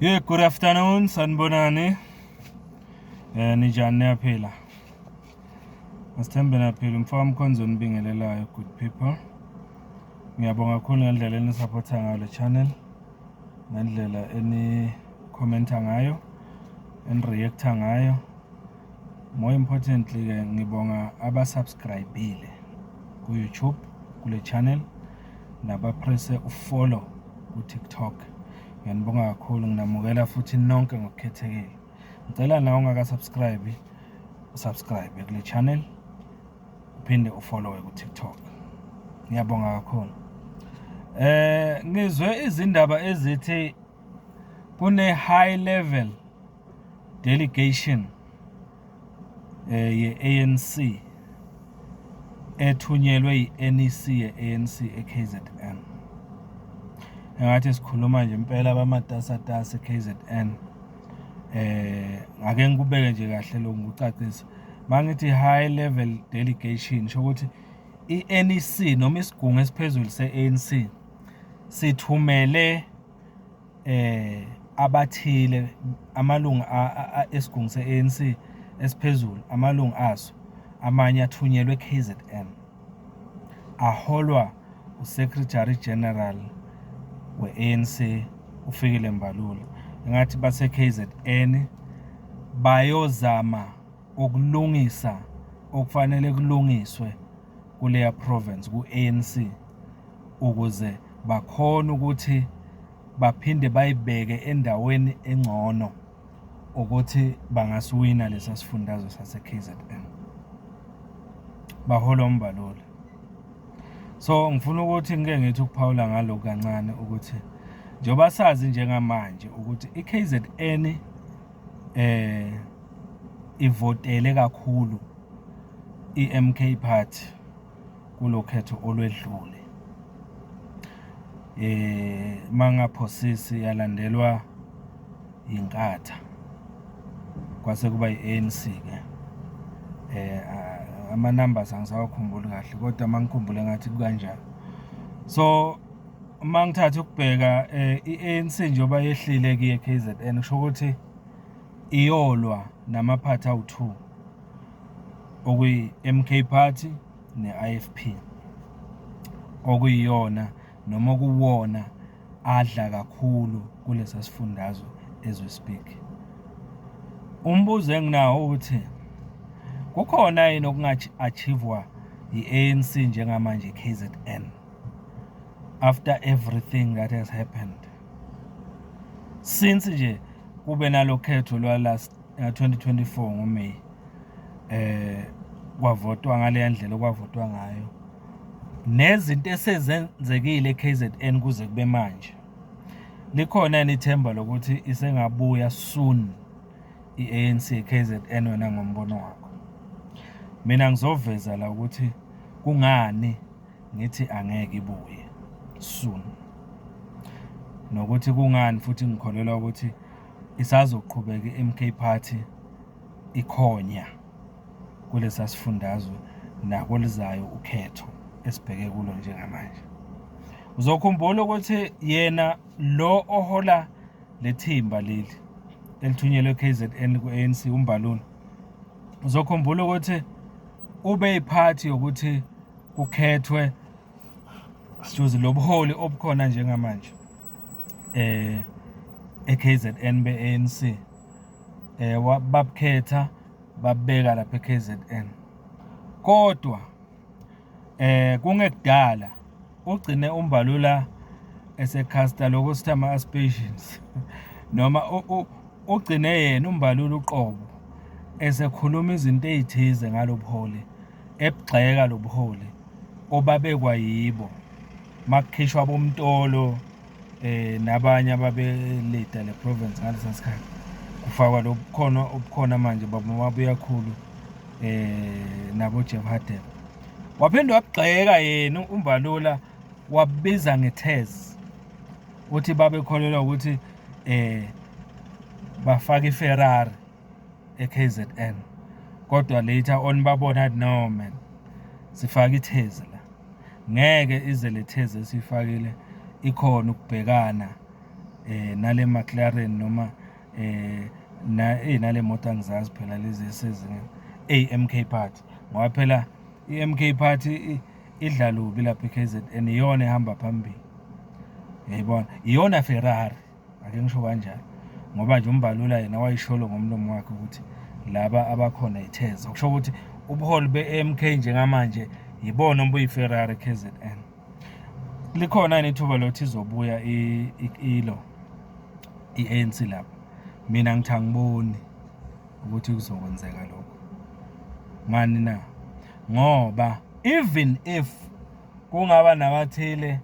Yeah, good afternoon, sanibonani. Nijani niyaphila? Asithembe niyaphila. Mfowethu Mkhonzo nibingelelayo, good people. Ngiyabonga kakhulu ngendlela enisupporta ngayo le channel, ngendlela eni-commenta ngayo, eni-reacta ngayo. More importantly ke ngibonga abasubscribile ku YouTube kule channel nabapresse ufollow ku TikTok. Ngiyanibonga kakhulu, nginamukela futhi nonke ngokukhethekile. Ngicela nawe ungaka-subscribe, usubscribe kule channel, uphinde ufollow ku TikTok. Ngiyabonga kakhulu. Ngizwe izindaba ezithi kune high level delegation ye-ANC ethunyelwe yi-NEC ye-ANC e-KZN. Engathi sikhuluma nje impela abamatasatasa e-KZN. Ngake ngikubeke nje kahle lo ngikucacisa. Mangithi high level delegation sho ukuthi i-NEC noma isigungu esiphezulu se-ANC sithumele abathile amalungu esigungu se-ANC esiphezulu, amalungu aso amanye athunyelwe KZN, aholwa uSecretary General we-ANC uFikile Mbalula. Ngathi base KZN bayozama ukulungisa okufanele kulungiswe kuleya province ku-ANC ukuze bakhona ukuthi baphinde bayibeke endaweni engcono ukuthi bangasiwina lesa sifundazwe sase KZN, bahola uMbalula. So ngifuna ukuthi ngeke ngithi ukuphawula ngalokho kancane ukuthi njengoba sazi njengamanje ukuthi iKZN ivotele kakhulu iMK Party kulokhetho olwedlule. Mangaphosisi yalandelwa inkatha kwase kuba yi-ANC ke. Ama numbers angisawakhumbuli kahle kodwa mangikhumbule ngathi kanjalo. So mangithatha ukubheka i-ANC njengoba yehlile ke KZN kusho ukuthi iyolwa namaphathi awu2 okuyi MK Party ne-IFP okuyiyona noma kuwona adla kakhulu kulesa sifundazwe as we speak. Umbuzo enginawo ukuthi kukhona yini okunga-achievwa yi-ANC njengamanje KZN after everything that has happened since nje kube nalokhetho last 2024 ngoMay kwavotwa ngale ndlela okwavotwa ngayo nezinto esezenzekile eKZN kuze kube manje. Likhona ithemba lokuthi isengabuya soon i-ANC KZN wena ngombono wakho? Mina ngizoveza la ukuthi kungani ngithi angeke ibuye soon, nokuthi kungani futhi ngikholelwa ukuthi isazoqhubeka iMK Party ikhonya kulesa sifundazwe nakulizayo ukhetho esibheke kulo njengamanje. Uzokhumbula ukuthi yena lo ohola lethimba leli elithunyelwe KZN ku-ANC uMbalula, uzokhumbula ukuthi ube yiphathi yokuthi kukhethwe sijuze lobuholi obukhona njengamanje eKZN be-ANC. Babukhetha babeka lapha eKZN kodwa kungekudala ugcine uMbalula esekhasta lokho sithi ama-aspirations noma ugcine yena uMbalula uqobo esekhuluma izinto ezithize ngalobuholi, ebugxeka lobuholi obabekwa yibo makukhishwa bomtolo nabanye ababelida le province ngalesa sikhathi kufakwa obukhona manje babuya khulu nabo Jebhadebe. Waphinde wabugxeka yena uMbalula wabiza ngethezi uthi babekholelwa ukuthi bafaka iFerrari eKZN kodwa later on babona no man sifaka ithezi la ngeke ize letheze esifakile ikhona ukubhekana nale McLaren noma nale moto angizazi phela lezi esezingeni MK Party, ngoba phela i-MK Party idla lubi lapha eKZN, iyona ehamba phambili, yayibona, iyona Ferrari, ake ngisho kanjalo, ngoba nje uMbalula yena wayisholo ngomlomo wakhe ukuthi laba abakhona itheza, kusho ukuthi ubuholi be-MK njengamanje yibona obuyi-Ferrari KZN. Likhona yini ithuba lokuthi izobuya i-ANC lapha? Mina ngithi angiboni ukuthi kuzokwenzeka lokho. Ngani na? Ngoba even if kungaba nabathile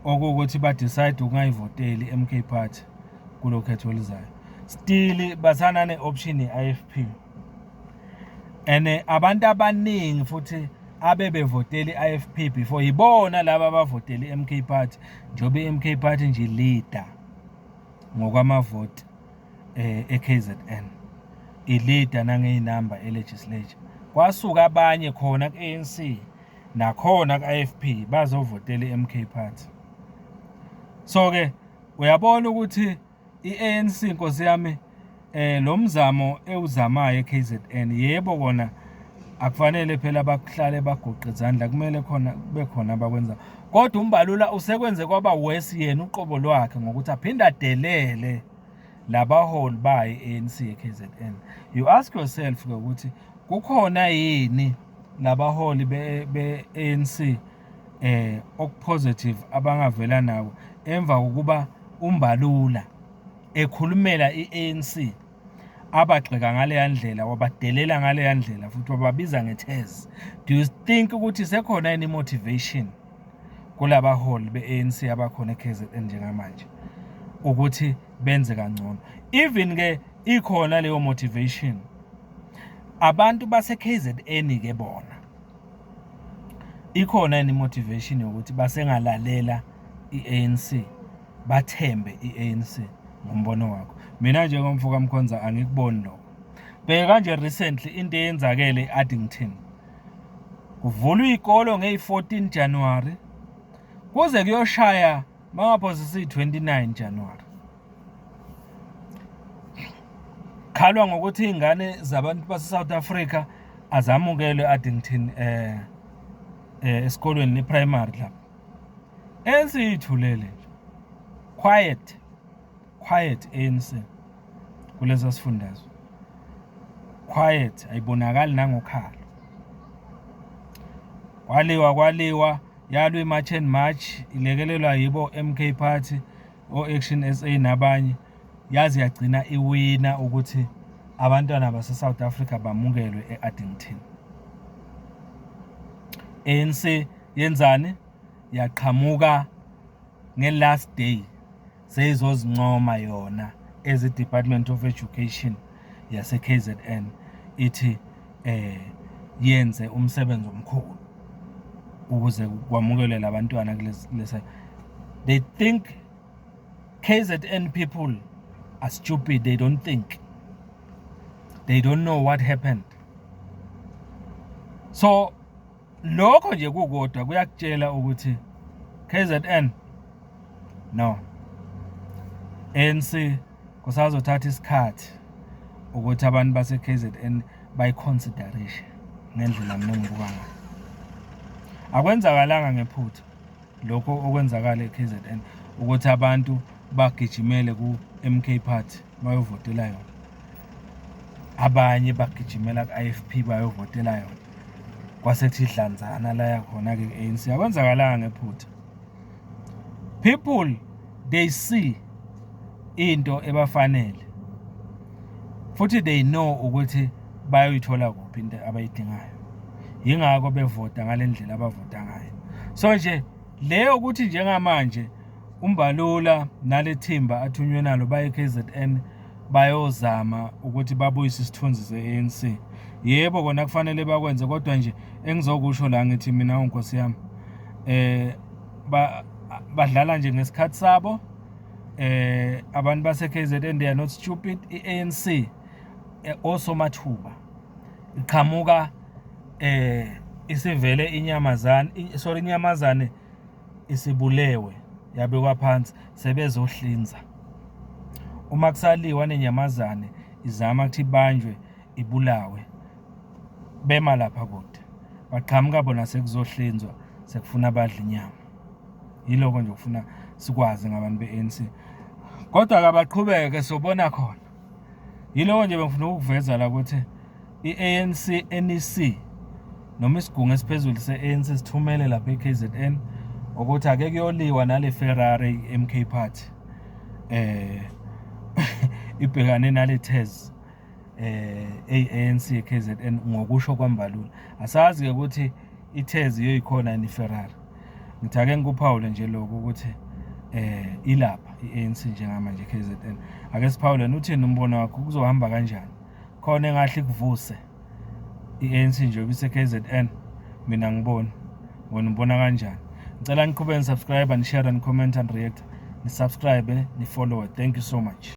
okuwukuthi ba-decide ukungayivoteli i-MK Party kulo khetho olizayo, still basana ne-option ye-IFP, and abantu abaningi futhi abebevoteli i-IFP before yibona laba abavoteli i-MK Party, njoba i-MK Party nje leader ngokwamavoti e-KZN, i-leader nangey'namba e-legislature. Kwasuka abanye khona ku-ANC nakhona ku-IFP bazovotela i-MK Party. So-ke uyabona ukuthi i-ANC, nkosi yami, lo mzamo ewuzamayo e-KZN, yebo kona akufanele phela bakuhlale bagoqe izandla, kumele khona kube khona abakwenza, kodwa uMbalula usekwenze kwaba worse yena uqobo lwakhe ngokuthi aphinde adelele labaholi bayo i-ANC e-KZN. You ask yourself-ke ukuthi kukhona yini labaholi be-ANC okupositive abangavela nabo emva kokuba uMbalula ekhulumela i-ANC, abagxeka ngaleya ndlela, wabadelela ngaleya ndlela, futhi wababiza ngethezi. Do you think ukuthi sekhona yini motivation kulabaholi be-ANC abakhona e-KZN njengamanje ukuthi benze kangcono? Even ke ikhona leyo motivation, abantu base-KZN ke bona ikhona yini motivation yokuthi basengalalela i-ANC, bathembe i-ANC ngombono wakho? Mina njengomfoka Mkhonza angikuboni lokho. Bheka nje recently into eyenzakele e-Addington, kuvulwa iy'kolo ngeyi-14 January kuze kuyoshaya mangaphose siyi-29 January. Khalwa ngokuthi iy'ngane zabantu base-South Africa azamukelwe e-Addington esikolweni ne-primary lapho. ANC ithulele nje, quiet ANC kuleza sifundazwe, quiet, ayibonakali nangokhalo. Kwaliwa yalwa i-March and March, ilekelelwa yibo MK Party, o-Action SA nabanye, yazi yagcina iwina ukuthi abantwana base-South Africa bamukelwe e-Addington. ANC yenzani? Yaqhamuka nge-last day seyizozincoma yona as i-Department of Education yase-KZN, ithi yenze umsebenzi omkhulu ukuze kwamukelwe labantwana kulesa. They think KZN people are stupid. They don't think. They don't know what happened. So lokho nje kukodwa kuyakutshela ukuthi KZN no, ANC kusazothatha isikhathi ukuthi abantu base-KZN bayiconsideration ngendlela mina engibuka ngayo. Akwenzakalanga ngephutha lokho okwenzakala e-KZN ukuthi abantu bagijimele ku-MK Party bayovotela yona, abanye bagijimela ku-IFP bayovotela yona, kwasethi idlanzana la yakhona-ke ku-ANC. Akwenzakalanga ngephutha. People, they see into ebafanele futhi they know ukuthi bayoyithola kuphi into abayidingayo, yingakho bevota ngale ndlela abavota ngayo. So nje leyo ukuthi njengamanje uMbalula nale thimba athunywe nalo baye KZN bayozama ukuthi babuyise isithunzi se-ANC, yebo kona kufanele bakwenze, kodwa nje engizokusho la ngithi mina unkosi yami badlala nje ngesikhathi sabo. Abantu base-KZN they are not stupid. I-ANC also mathuba iqhamuka isivele inyamazane, inyamazane isibulewe yabekwa phansi sebezohlinza. Uma kusaliwa nenyamazane izama ukuthi ibanjwe ibulawe bema lapha kude baqhamuka bona sekuzohlinzwa sekufuna abadla inyama. Yiloko nje ukufuna sikwazi ngabantu be-ANC. Kodwa kabaqhubeke sobona khona. Yiloko nje bengifuna ukuveza la ukuthi i-ANC NEC noma isigungu esiphezulu se-ANC sithumele lapha eKZN ukuthi ake kuyoliwa nale Ferrari MK Party ibhekane nale tez ANC eKZN ngokusho kwaMbalula. Asazi ke ukuthi ithez iyoyikhona ni Ferrari. Ngithi ake ngikuphawule nje lokho ukuthi ilapha i-ANC njengamanje eKZN. Ake siphawule uthini umbono wakho kuzohamba kanjani? Khona engahle kuvuse i-ANC nje bise KZN. Mina ngibona ubona kanjani? Ngicela niqhubeke nisubscribe and share and comment and react. Ni subscribe ni follow. Thank you so much.